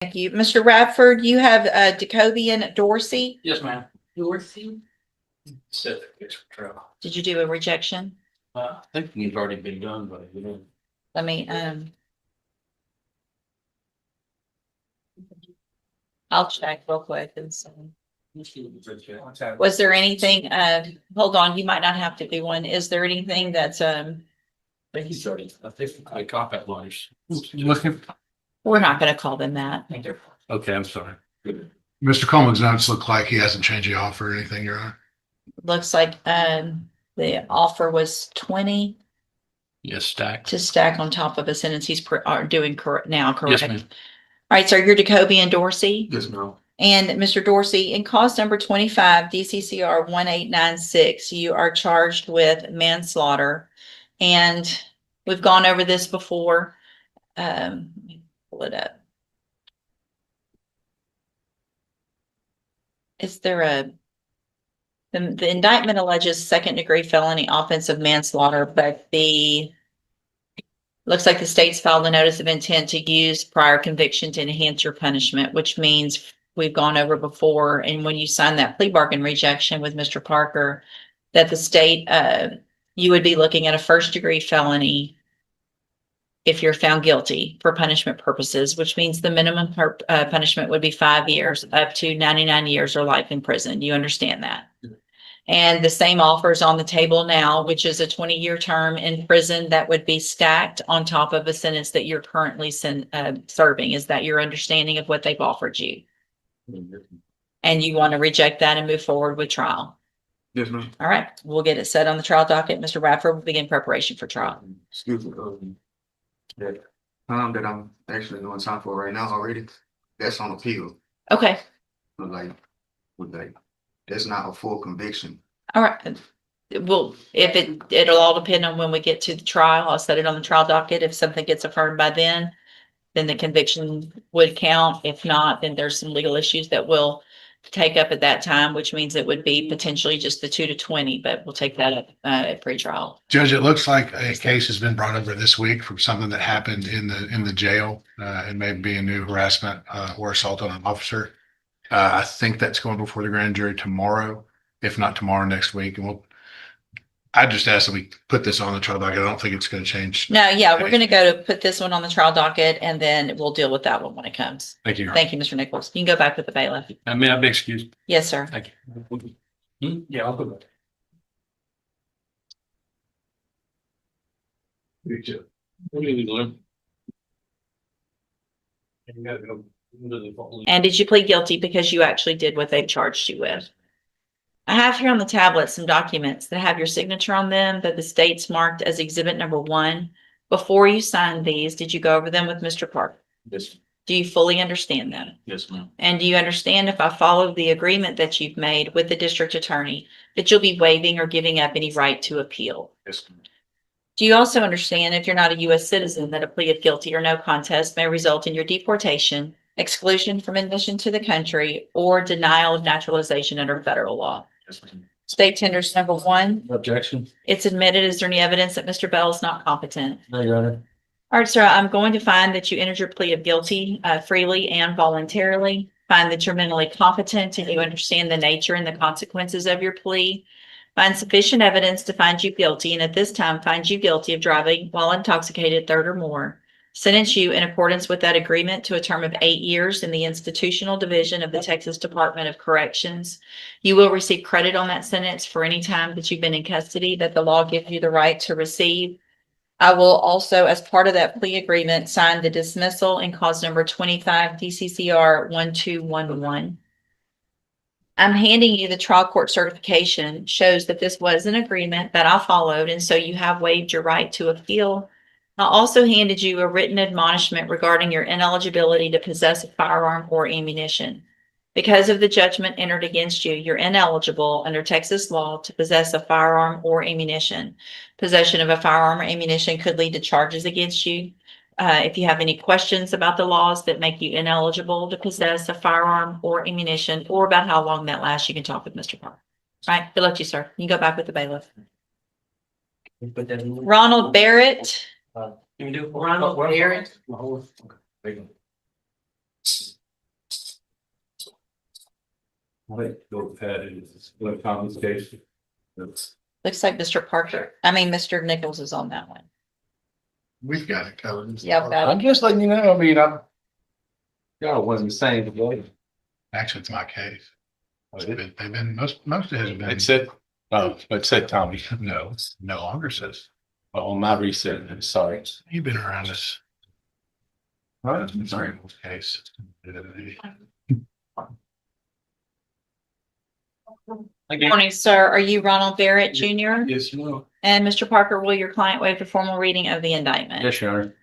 Thank you. Mr. Radford, you have Dacobian Dorsy. Yes, ma'am. Dorsy. Set the case for trial. Did you do a rejection? I think it's already been done, but Let me, I'll check real quick and see. Was there anything, hold on, you might not have to do one. Is there anything that's, But he's already, I think I compact lawyers. Looking, we're not gonna call them that. Okay, I'm sorry. Mr. Coleman's notes look like he hasn't changed the offer or anything, Your Honor. Looks like, the offer was 20 Yes, stacked. to stack on top of a sentence he's doing correct now, correct? Yes, ma'am. All right, sir, you're Dacobian Dorsy. Yes, ma'am. And Mr. Dorsey, in cause number 25, DCCR 1896, you are charged with manslaughter. And we've gone over this before. Let me pull it up. Is there the indictment alleges second-degree felony offensive manslaughter, but looks like the state's filed a notice of intent to use prior conviction to enhance your punishment, which means we've gone over before. And when you sign that plea bargain rejection with Mr. Parker, that the state, you would be looking at a first-degree felony if you're found guilty for punishment purposes, which means the minimum punishment would be 5 years up to 99 years or life in prison. You understand that? And the same offer is on the table now, which is a 20-year term in prison that would be stacked on top of a sentence that you're currently serving. Is that your understanding of what they've offered you? And you want to reject that and move forward with trial? Yes, ma'am. All right, we'll get it set on the trial docket. Mr. Radford will begin preparation for trial. Excuse me, that that I'm actually doing time for right now already, that's on appeal. Okay, But that's not a full conviction. all right. Well, if it'll all depend on when we get to the trial. I'll set it on the trial docket. If something gets affirmed by then the conviction would count. If not, then there's some legal issues that we'll take up at that time, which means it would be potentially just the 2 to 20, but we'll take that up at pre-trial. Judge, it looks like a case has been brought over this week from something that happened in the jail. It may be a new harassment or assault on an officer. I think that's going before the grand jury tomorrow, if not tomorrow, next week. And I just asked that we put this on the trial docket. I don't think it's going to change. No, yeah, we're going to go to put this one on the trial docket and then we'll deal with that one when it comes. Thank you. Thank you, Mr. Nichols. You can go back with the bailiff. May I be excused? Yes, sir. Thank you. Yeah, I'll go back. You too. What do you learn? You gotta go. And did you plead guilty because you actually did what they've charged you with? I have here on the tablet some documents that have your signature on them that the state's marked as exhibit number 1. Before you signed these, did you go over them with Mr. Parker? Yes, Do you fully understand them? yes, ma'am. And do you understand if I follow the agreement that you've made with the district attorney, that you'll be waiving or giving up any right to appeal? Yes, ma'am. Do you also understand if you're not a U.S. citizen that a plea of guilty or no contest may result in your deportation, exclusion from admission to the country, or denial of naturalization under federal law? Yes, ma'am. State tenders number 1, Objection? it's admitted. Is there any evidence that Mr. Bell is not competent? No, Your Honor. All right, sir, I'm going to find that you entered your plea of guilty freely and voluntarily. Find that you're mentally competent and you understand the nature and the consequences of your plea. Find sufficient evidence to find you guilty, and at this time find you guilty of driving while intoxicated, 3rd or more. Sentence you in accordance with that agreement to a term of 8 years in the institutional division of the Texas Department of Corrections. You will receive credit on that sentence for any time that you've been in custody that the law gives you the right to receive. I will also, as part of that plea agreement, sign the dismissal in cause number 25 DCCR 1211. I'm handing you the trial court certification. Shows that this was an agreement that I followed, and so you have waived your right to appeal. I also handed you a written admonishment regarding your ineligibility to possess a firearm or ammunition. Because of the judgment entered against you, you're ineligible under Texas law to possess a firearm or ammunition. Possession of a firearm or ammunition could lead to charges against you. If you have any questions about the laws that make you ineligible to possess a firearm or ammunition, or about how long that lasts, you can talk with Mr. Parker. All right, good luck to you, sir. You can go back with the bailiff. Ronald Barrett. Can you do? Ronald Barrett. Okay. Go with that is what Tom's case. That's Looks like Mr. Nichols is on that one. We've got it covered. Yep, got it. I'm just letting you know, I mean, y'all wasn't saying today. Actually, it's my case. Oh, They've been, most of it has been. It said Tommy. No, no longer says. On my reset, sorry. You've been around this. Right. Sorry, case. Good morning, sir. Are you Ronald Barrett Jr.? Yes, no. And Mr. Parker, will your client waive the formal reading of the indictment? Yes, Your Honor.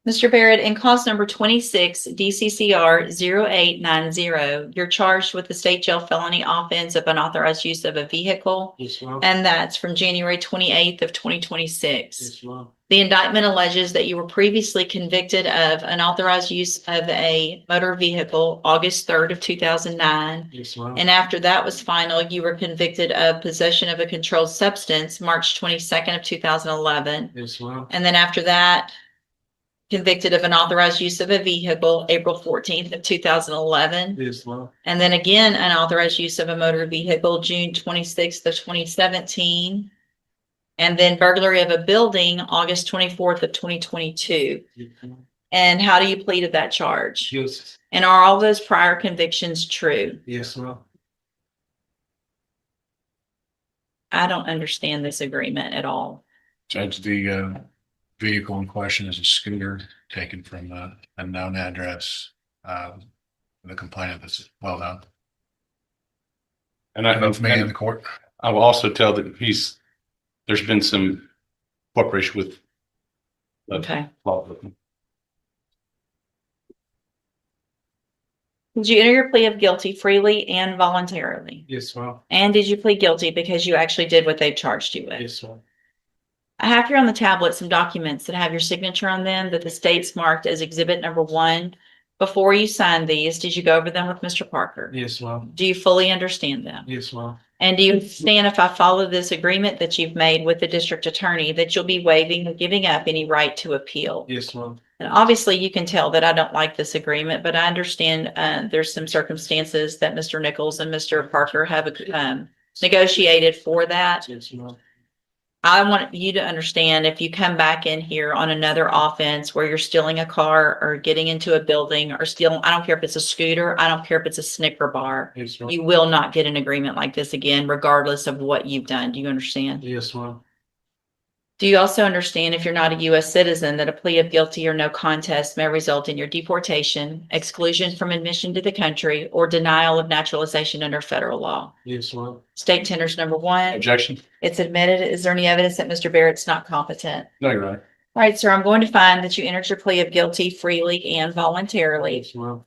Mr. Barrett, in cause number 26 DCCR 0890, you're charged with the state jail felony offense of unauthorized use of a vehicle, Yes, ma'am. and that's from January 28th of 2026. Yes, ma'am. The indictment alleges that you were previously convicted of unauthorized use of a motor vehicle August 3rd of 2009. Yes, ma'am. And after that was final, you were convicted of possession of a controlled substance March 22nd of 2011. Yes, ma'am. And then after that, convicted of unauthorized use of a vehicle April 14th of 2011. Yes, ma'am. And then again, unauthorized use of a motor vehicle June 26th of 2017. And then burglary of a building August 24th of 2022. Yes, ma'am. And how do you plead to that charge? Yes. And are all those prior convictions true? Yes, ma'am. I don't understand this agreement at all. Judge, the vehicle in question is a scooter taken from a known address. The complainant that's well known. And I Of me in the court. I will also tell that there's been some cooperation with. Okay. Law. Did you enter your plea of guilty freely and voluntarily? Yes, ma'am. And did you plead guilty because you actually did what they charged you with? Yes, ma'am. I have here on the tablet some documents that have your signature on them that the state's marked as exhibit number 1. Before you signed these, did you go over them with Mr. Parker? Yes, ma'am. Do you fully understand them? Yes, ma'am. And do you understand if I follow this agreement that you've made with the district attorney that you'll be waiving or giving up any right to appeal? Yes, ma'am. And obviously you can tell that I don't like this agreement, but I understand there's some circumstances that Mr. Nichols and Mr. Parker have negotiated for that. Yes, ma'am. I want you to understand if you come back in here on another offense where you're stealing a car or getting into a building or stealing, I don't care if it's a scooter, I don't care if it's a Snicker bar. Yes, ma'am. You will not get an agreement like this again, regardless of what you've done. Do you understand? Yes, ma'am. Do you also understand if you're not a U.S. citizen that a plea of guilty or no contest may result in your deportation, exclusion from admission to the country, or denial of naturalization under federal law? Yes, ma'am. State tenders number 1. Objection? It's admitted. Is there any evidence that Mr. Barrett's not competent? No, Your Honor. All right, sir, I'm going to find that you entered your plea of guilty freely and voluntarily. Yes, ma'am.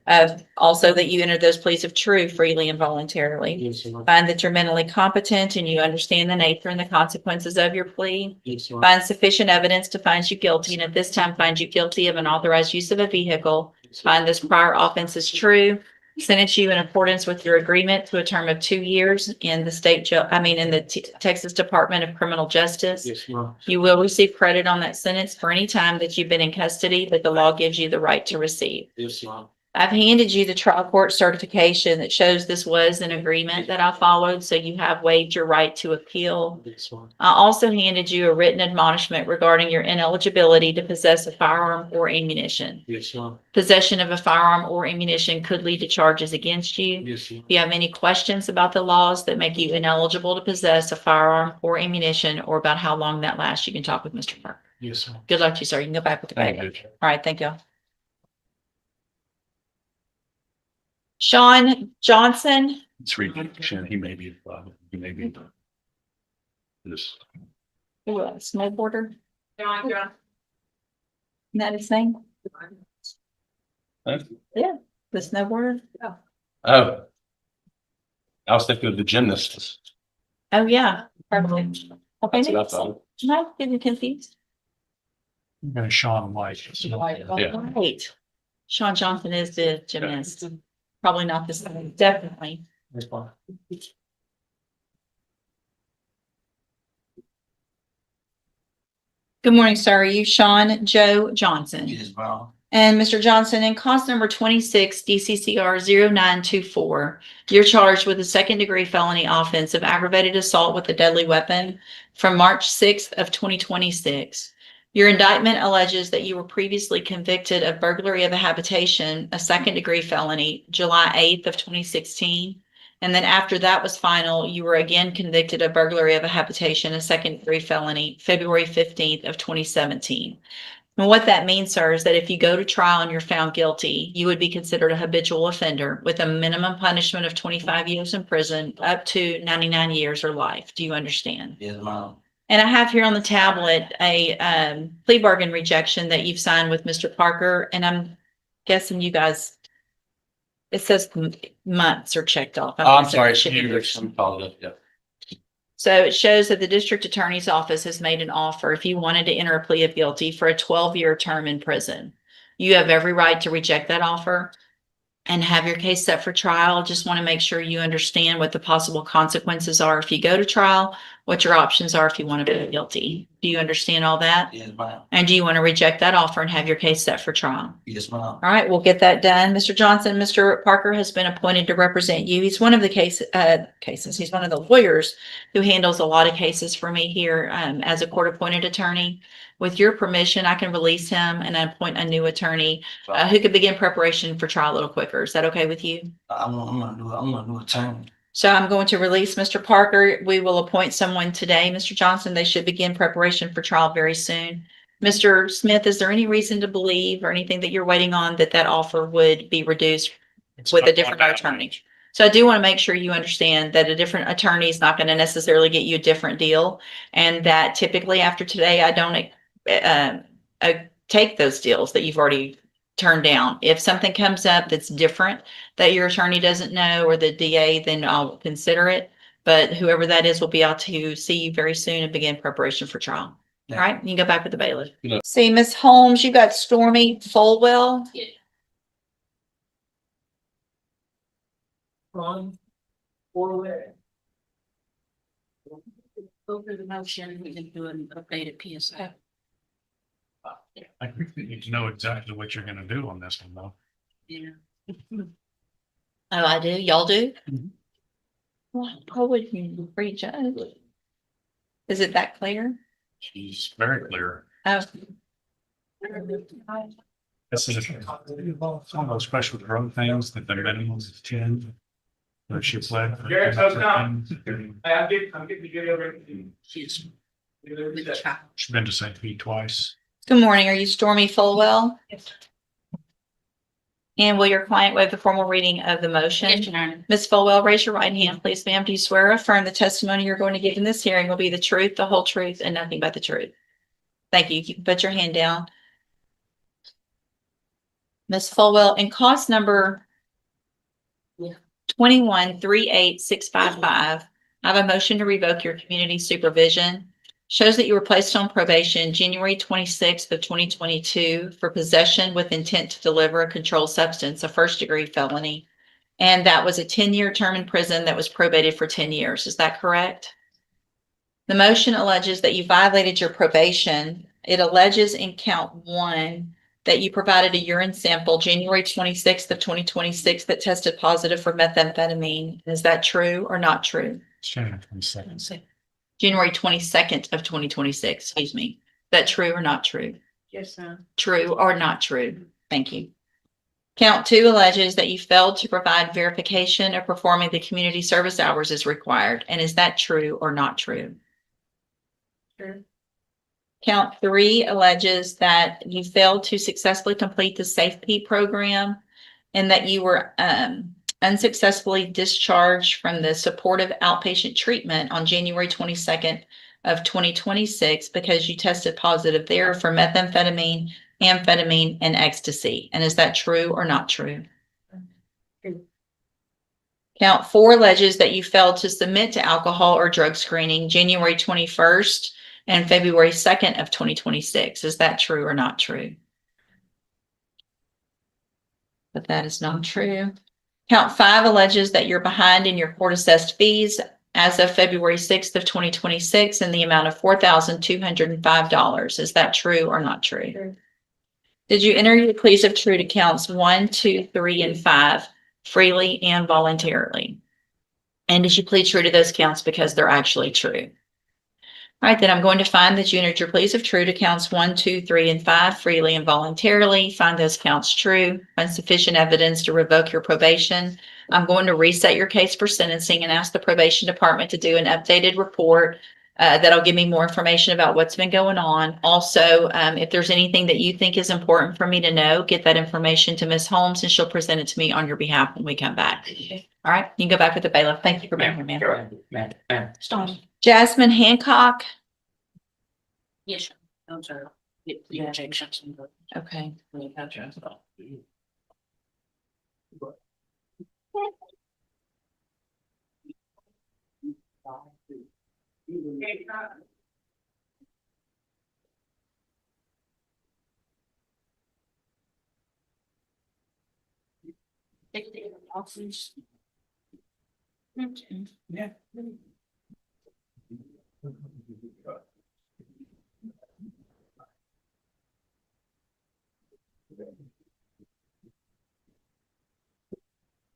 Also that you entered those pleas of true freely and voluntarily. Yes, ma'am. Find that you're mentally competent and you understand the nature and the consequences of your plea. Yes, ma'am. Find sufficient evidence to find you guilty, and at this time find you guilty of unauthorized use of a vehicle. Find this prior offense is true. Sentence you in accordance with your agreement to a term of 2 years in the state jail, in the Texas Department of Criminal Justice. Yes, ma'am. You will receive credit on that sentence for any time that you've been in custody that the law gives you the right to receive. Yes, ma'am. I've handed you the trial court certification that shows this was an agreement that I followed, so you have waived your right to appeal. Yes, ma'am. I also handed you a written admonishment regarding your ineligibility to possess a firearm or ammunition. Yes, ma'am. Possession of a firearm or ammunition could lead to charges against you. Yes, ma'am. If you have any questions about the laws that make you ineligible to possess a firearm or ammunition, or about how long that lasts, you can talk with Mr. Parker. Yes, ma'am. Good luck to you, sir. You can go back with the Thank paper. you. All right, thank you. Sean Johnson, It's revocation. He may be. This. ooh, a snowboarder. Isn't that his name? Huh? Yeah, the snowboarder. Oh. I was thinking of the gymnast. Oh, yeah. Perfect. Okay, That's what I thought. no, getting confused. I'm gonna Sean White. Yeah. Right. Sean Johnson is the gymnast. Probably not the same, definitely. Yes, ma'am. Good Good morning, sir. Are you Sean Joe Johnson? Yes, ma'am. And Mr. Johnson, in cause number 26 DCCR 0924, you're charged with a second-degree felony offense of aggravated assault with a deadly weapon from March 6th of 2026. Your indictment alleges that you were previously convicted of burglary of a habitation, a second-degree felony, July 8th of 2016. And then after that was final, you were again convicted of burglary of a habitation, a second-degree felony, February 15th of 2017. And what that means, sir, is that if you go to trial and you're found guilty, you would be considered a habitual offender with a minimum punishment of 25 years in prison up to 99 years or life. Do you understand? Yes, ma'am. And I have here on the tablet a plea bargain rejection that you've signed with Mr. Parker, and I'm guessing you guys, it says months are checked off. I'm sorry. It should be years. I'm following up, yeah. So it shows that the district attorney's office has made an offer if you wanted to enter a plea of guilty for a 12-year term in prison. You have every right to reject that offer and have your case set for trial. Just want to make sure you understand what the possible consequences are if you go to trial, what your options are if you want to plead guilty. Do you understand all that? Yes, ma'am. And do you want to reject that offer and have your case set for trial? Yes, ma'am. All right, we'll get that done. Mr. Johnson, Mr. Parker has been appointed to represent you. He's one of the cases. He's one of the lawyers who handles a lot of cases for me here as a court-appointed attorney. With your permission, I can release him and appoint a new attorney who could begin preparation for trial a little quicker. Is that okay with you? I'm gonna do a turn. So I'm going to release Mr. Parker. We will appoint someone today. Mr. Johnson, they should begin preparation for trial very soon. Mr. Smith, is there any reason to believe or anything that you're waiting on that offer would be reduced with a different attorney? So I do want to make sure you understand that a different attorney is not going to necessarily get you a different deal, and that typically after today, I don't take those deals that you've already turned down. If something comes up that's different that your attorney doesn't know or the DA, then I'll consider it. But whoever that is will be out to see you very soon and begin preparation for trial. Yeah. All right, you can go back with the bailiff. Yeah. See, Miss Holmes, you got Stormy Folwell. Over the motion, we can do an updated PSA. I think you need to know exactly what you're gonna do on this one, though. Yeah. Oh, I do? Y'all do? Mhm. Well, how would you prejudge? Is it that clear? She's very clear. Oh. This is it's one of those special drug things that the minimum is 10. But she pled. Garrett, how's it going? She's Hey, I'm getting to get over. She's with the child. been to St. Pete twice. Good morning. Are you Stormy Folwell? And will your client waive the formal reading of the motion? Yes, Your Honor. Ms. Folwell, raise your right hand, please, ma'am. Do you swear or affirm the testimony you're going to give in this hearing will be the truth, the whole truth, and nothing but the truth? Thank you. You can put your hand down. Ms. Folwell, in cause number 21-38655, I have a motion to revoke your community supervision. Shows that you were placed on probation January 26th of 2022 for possession with intent to deliver a controlled substance, a first-degree felony. And that was a 10-year term in prison that was probated for 10 years. Is that correct? The motion alleges that you violated your probation. It alleges in count 1 that you provided a urine sample January 26th of 2026 that tested positive for methamphetamine. Is that true or not true? January 22nd. January 22nd of 2026, excuse me. Is that true or not true? Yes, sir. True or not true? Thank you. Count 2 alleges that you failed to provide verification of performing the community service hours as required. And is that true or not true? True. Count 3 alleges that you failed to successfully complete the SafeP program and that you were unsuccessfully discharged from the supportive outpatient treatment on January 22nd of 2026 because you tested positive there for methamphetamine, amphetamine, and ecstasy. And is that true or not true? True. Count 4 alleges that you failed to submit to alcohol or drug screening January 21st and February 2nd of 2026. Is that true or not true? But that is not true. Count 5 alleges that you're behind in your court assessed fees as of February 6th of 2026 in the amount of $4,205. Is that true or not true? True. Did you enter your pleas of true to counts 1, 2, 3, and 5 freely and voluntarily? And did you plead true to those counts because they're actually true? All right, then I'm going to find that you entered your pleas of true to counts 1, 2, 3, and 5 freely and voluntarily. Find those counts true. Find sufficient evidence to revoke your probation. I'm going to reset your case for sentencing and ask the probation department to do an updated report that'll give me more information about what's been going on. Also, if there's anything that you think is important for me to know, get that information to Ms. Holmes and she'll present it to me on your behalf when we come back. All right, you can go back with the bailiff. Thank you for being here, ma'am. Stop. Jasmine Hancock. Yes, sir. Those are the objections. Okay. Yeah.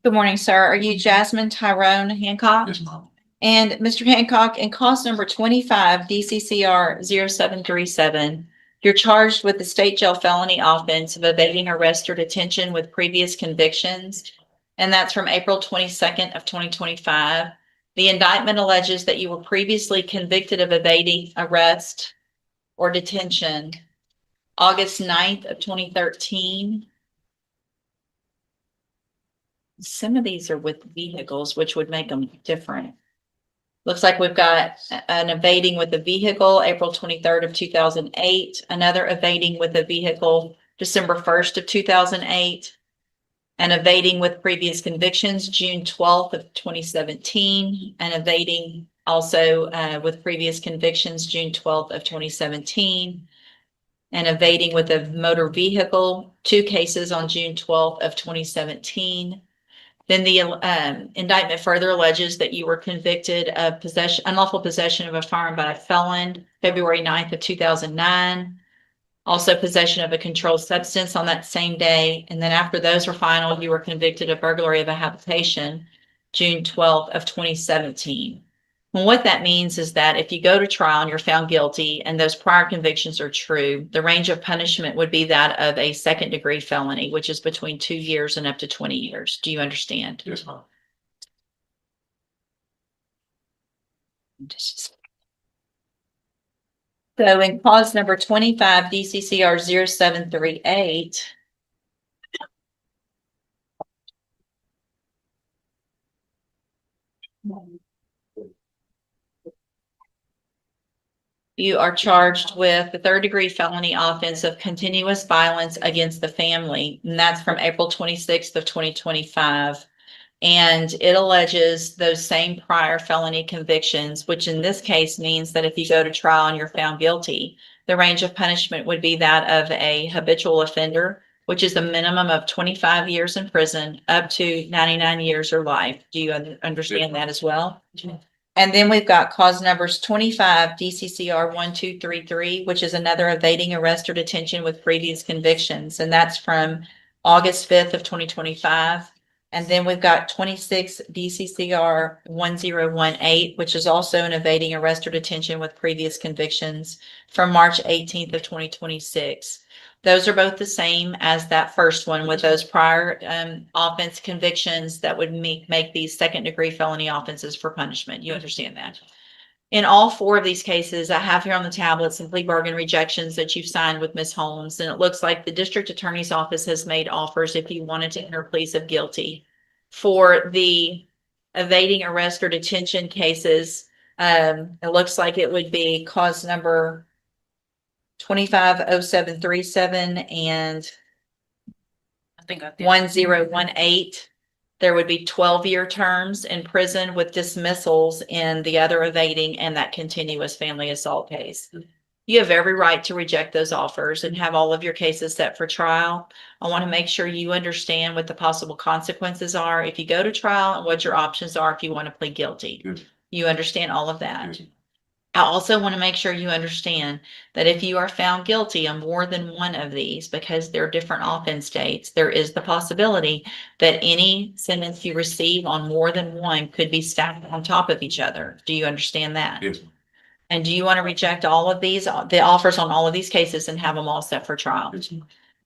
Good morning, sir. Are you Jasmine Tyrone Hancock? Yes, Mom. And Mr. Hancock, in cause number 25 DCCR 0737, you're charged with the state jail felony offense of evading arrest or detention with previous convictions. And that's from April 22nd of 2025. The indictment alleges that you were previously convicted of evading arrest or detention August 9th of 2013. Some of these are with vehicles, which would make them different. Looks like we've got an evading with a vehicle, April 23rd of 2008, another evading with a vehicle, December 1st of 2008, and evading with previous convictions, June 12th of 2017, and evading also with previous convictions, June 12th of 2017, and evading with a motor vehicle, 2 cases on June 12th of 2017. Then the indictment further alleges that you were convicted of unlawful possession of a firearm by a felon, February 9th of 2009. Also possession of a controlled substance on that same day. And then after those were final, you were convicted of burglary of a habitation, June 12th of 2017. And what that means is that if you go to trial and you're found guilty and those prior convictions are true, the range of punishment would be that of a second-degree felony, which is between 2 years and up to 20 years. Do you understand? Yes, Mom. So in clause number 25, DCCR 0738, you are charged with the 3rd-degree felony offense of continuous violence against the family, and that's from April 26th of 2025. And it alleges those same prior felony convictions, which in this case means that if you go to trial and you're found guilty, the range of punishment would be that of a habitual offender, which is a minimum of 25 years in prison up to 99 years or life. Do you understand that as well? And then we've got cause numbers 25 DCCR 1233, which is another evading arrest or detention with previous convictions. And that's from August 5th of 2025. And then we've got 26 DCCR 1018, which is also an evading arrest or detention with previous convictions from March 18th of 2026. Those are both the same as that first one with those prior offense convictions that would make these second-degree felony offenses for punishment. You understand that? In all 4 of these cases, I have here on the tablet some plea bargain rejections that you've signed with Ms. Holmes, and it looks like the district attorney's office has made offers if you wanted to enter pleas of guilty. For the evading arrest or detention cases, it looks like it would be cause number 250737 and I think I did. 1018. There would be 12-year terms in prison with dismissals in the other evading and that continuous family assault case. You have every right to reject those offers and have all of your cases set for trial. I want to make sure you understand what the possible consequences are if you go to trial and what your options are if you want to plead guilty. Yes. You understand all of that? Yes. I also want to make sure you understand that if you are found guilty on more than one of these, because they're different offense dates, there is the possibility that any sentence you receive on more than one could be stacked on top of each other. Do you understand that? Yes. And do you want to reject all of these, the offers on all of these cases and have them all set for trial? Yes.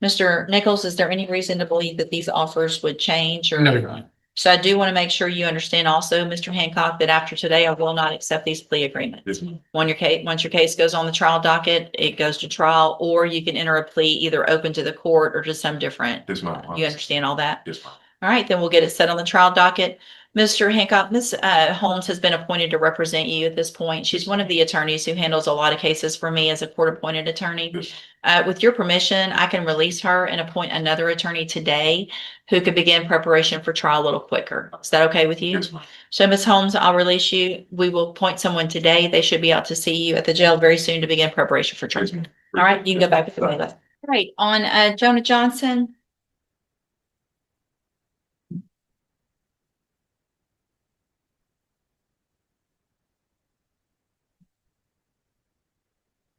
Mr. Nichols, is there any reason to believe that these offers would change or? No, Your Honor. So I do want to make sure you understand also, Mr. Hancock, that after today, I will not accept these plea agreements. Yes. Once your case goes on the trial docket, it goes to trial, or you can enter a plea either open to the court or to some different. Yes, ma'am. You understand all that? Yes, ma'am. All right, then we'll get it set on the trial docket. Mr. Hancock, Ms. Holmes has been appointed to represent you at this point. She's one of the attorneys who handles a lot of cases for me as a court-appointed attorney. Yes. With your permission, I can release her and appoint another attorney today who could begin preparation for trial a little quicker. Is that okay with you? Yes, ma'am. So, Ms. Holmes, I'll release you. We will appoint someone today. They should be out to see you at the jail very soon to begin preparation for trial. Yes, ma'am. All right, you can go back with the bailiff. All right, on Jonah Johnson.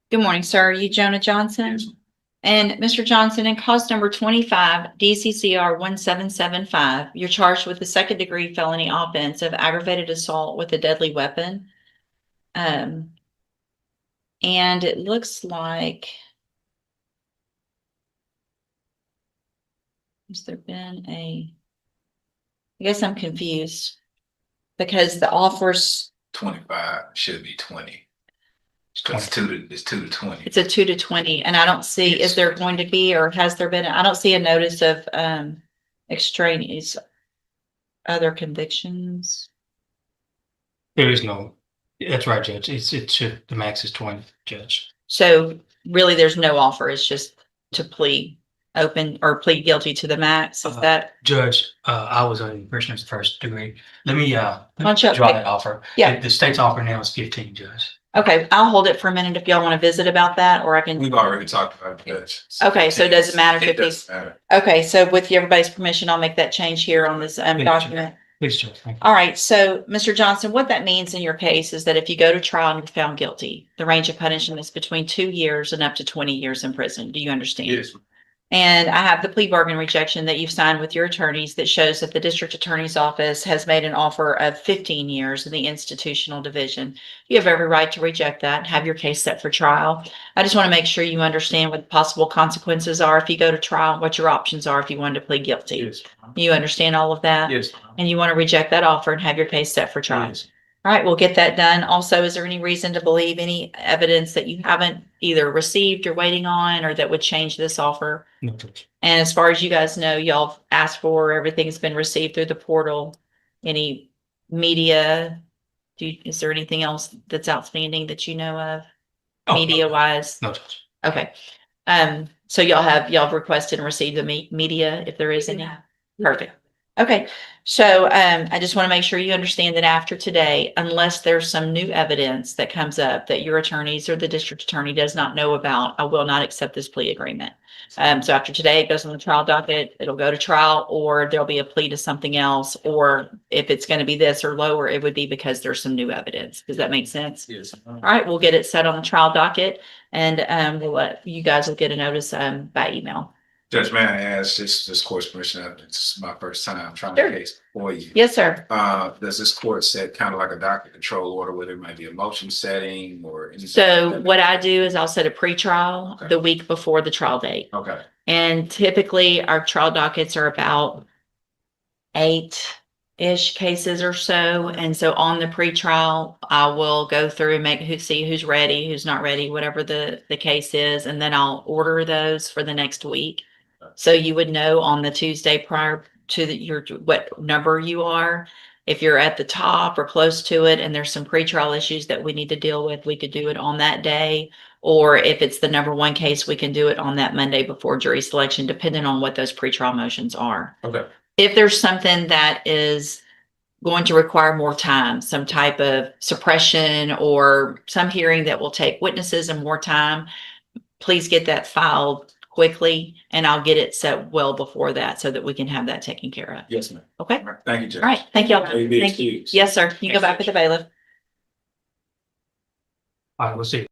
Good morning, sir. Are you Jonah Johnson? Yes. And Mr. Johnson, in cause number 25, DCCR 1775, you're charged with the second-degree felony offense of aggravated assault with a deadly weapon. And it looks like, has there been I guess I'm confused because the offers, 25 should be 20. It's 2 to 20. it's a 2 to 20, and I don't see, is there going to be, or has there been, I don't see a notice of extraneous other convictions. There is no, that's right, Judge. It should, the max is 20, Judge. So really, there's no offer. It's just to plead open or plead guilty to the max. Is that? Judge, I was under the impression it was first degree. Let me don't you- draw that offer. Yeah. The state's offer now is 15, Judge. Okay, I'll hold it for a minute if y'all want to visit about that, or I can. We've already talked about that. Okay, so it doesn't matter if It it's- doesn't matter. Okay, so with everybody's permission, I'll make that change here on this document. Please, Judge. Thank you. All right, so Mr. Johnson, what that means in your case is that if you go to trial and you're found guilty, the range of punishment is between 2 years and up to 20 years in prison. Do you understand? Yes, And I have the plea bargain rejection that you've signed with your attorneys that shows that the district attorney's office has made an offer of 15 years in the institutional division. You have every right to reject that and have your case set for trial. I just want to make sure you understand what the possible consequences are if you go to trial, what your options are if you wanted to plead guilty. yes, You understand all of that? yes. And you want to reject that offer and have your case set for trial. Yes. All right, we'll get that done. Also, is there any reason to believe any evidence that you haven't either received or waiting on, or that would change this offer? No, Judge. And as far as you guys know, y'all asked for, everything's been received through the portal. Any media? Is there anything else that's outstanding that you know of, Oh, media wise? No, Judge. Okay. So y'all have requested and received the media if there is any? Perfect. Okay, so I just want to make sure you understand that after today, unless there's some new evidence that comes up that your attorneys or the district attorney does not know about, I will not accept this plea agreement. So after today, it goes on the trial docket, it'll go to trial, or there'll be a plea to something else, or if it's going to be this or lower, it would be because there's some new evidence. Does that make sense? Yes. All right, we'll get it set on the trial docket, and we'll let you guys will get a notice by email. Judge, may I ask this court's permission? It's my first time trying Sure. to case for you. Yes, sir. Does this court set kind of like a docket control order where there might be a motion setting or anything? So what I do is I'll set a pretrial Okay. the week before the trial date. Okay, And typically our trial dockets are about 8-ish cases or so. And so on the pretrial, I will go through and see who's ready, who's not ready, whatever the case is. And then I'll order those for the next week. So you would know on the Tuesday prior to what number you are. If you're at the top or close to it and there's some pretrial issues that we need to deal with, we could do it on that day. Or if it's the number one case, we can do it on that Monday before jury selection, depending on what those pretrial motions are. okay, If there's something that is going to require more time, some type of suppression or some hearing that will take witnesses and more time, please get that filed quickly and I'll get it set well before that so that we can have that taken care of. yes, ma'am. Okay? All right, thank you, Judge. All right. Thank y'all. May you be Thank you. excused. Yes, sir. You go back with the bailiff. All right, we'll see.